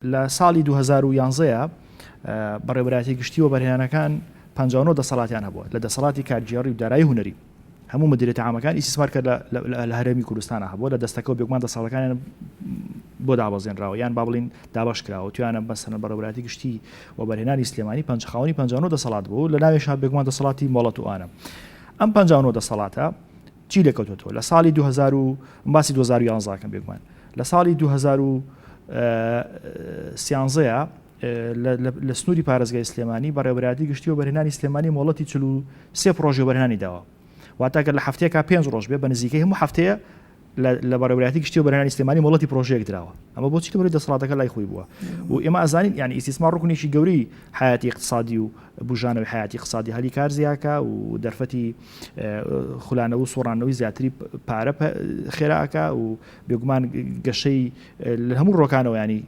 لە ساڵی 2011 بەڕێوەبەرایەتی گشتی و بەرهێنانەکان 59 دەسەڵاتیان هەبووە لە دەسەڵاتی کارگێڕی و دارایی هونەری هەموو مدیریەتی عامەکان ئیسیسمار کرد لە هەرێمی کوردستانە هەبووە لە دەستەکە و بێگومان دەسەڵاتەکانیان بۆ دابەزێنراوە یان با بڵین دابەش کراوە توانە بەسەر بەڕێوەبەرایەتی گشتی و بەرهێنانی سلێمانی پەنجخاوەنی 59 دەسەڵات بوو لە ناوێشان بێگومان دەسەڵاتی مۆڵەت و ئانە ئەم 59 دەسەڵاتە چی لێکەوتوەوە لە ساڵی 2000 باسی 2011 کەم بێگومان لە ساڵی 2013 لە سنووری پارێزگای سلێمانی بەڕێوەبەرایەتی گشتی و بەرهێنانی سلێمانی مۆڵەتی 43 پرۆژێ بەرهێنانی داوە واتاگەر لە هەفتەیەکە 5 ڕۆژ بێ بە نزیکەی هەموو هەفتەیە لە بەڕێوەبەرایەتی گشتی و بەرهێنانی سلێمانی مۆڵەتی پرۆژەیەک دراوە ئەمە بۆچی لەبەرەوەی دەسەڵاتەکە لای خۆی بووە و ئێمە ئازانین یعنی ئیسیسمار ڕوکنێکی گەورەی حیاتی اقتصادی و بژانەوەی حیاتی اقتصادی هەلی کار زیاکە و دەرفەتی خولانەوە و سۆڕانەوەی زیاتری پارە خێراکە و بێگومان گەشەی لە هەموو ڕۆکانەوە ینی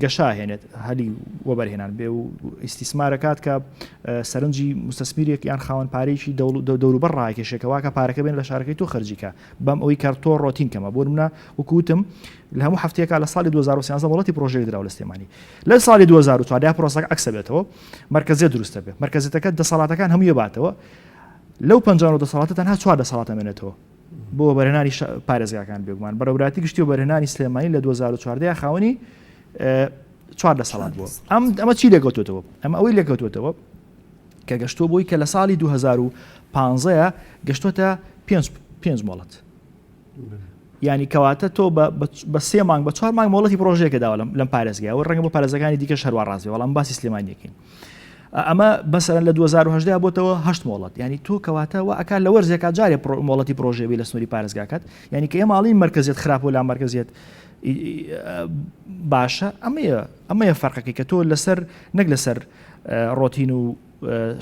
گەشا هێنێت هەلی وەبەرهێنان بێ و ئیسیسمارەکات کە سەرنجی مستەسمیرێک یان خاوەن پارەیەکی دەوروبەر ڕاکێشێکەوە کە پارەکە بێن لە شارەکەی تۆ خەرجیکە بەم ئەوەی کارتۆ ڕۆتین کەمە بۆ نمونە وەکوتم لە هەموو هەفتەیەکە لە ساڵی 2013 وڵاتی پرۆژێک دراوە لە سلێمانی لە ساڵی 2014 پرۆسەکە عەکسە بێتەوە مرکزیت دروستە بێ مرکزیتەکە دەسەڵاتەکان هەمووی باتەوە لەو 50 دەسەڵاتە تەنها 4 دەسەڵات ئەمێنێتەوە بۆ بەرهێنانی پارێزگاکان بێگومان بەڕێوەبەرایەتی گشتی و بەرهێنانی سلێمانی لە 2014 خاوەنی 4 دەسەڵات بووە ئەمە چی لێکەوتوێتەوە ئەمە ئەوەی لێکەوتوێتەوە کە گەشتۆ بۆی کە لە ساڵی 2015 گەشتۆتە 5 مۆڵەت ینی کەواتە تۆ بە 3 مانگ بە 4 مانگ مۆڵەتی پرۆژەیەکە داوە لەم پارێزگای و ڕەنگە بۆ پارێزەکانی دیکە هەروە ڕازی وەڵام باسی سلێمانیەکەین ئەمە بەسەرەن لە 2010 بۆتەوە 8 مۆڵەت ینی تۆ کەواتەوە ئەکان لە وەرزێکا جارێ مۆڵەتی پرۆژێبی لە سنووری پارێزگاکەت ینی کە ئێماڵین مرکزیت خراپۆ لا مرکزیت باشە ئەمەیە فەرقەکەی کە تۆ لەسەر نەک لەسەر ڕۆتین و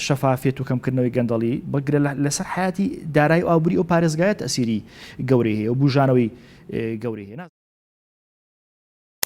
شەفافێت و کەمکردنەوەی گەندەڵی بەگرە لەسەر حیاتی دارایی و ئابووری ئەو پارێزگایە تەسیری گەورەی هەیە و بژانەوەی گەورەی هەیە.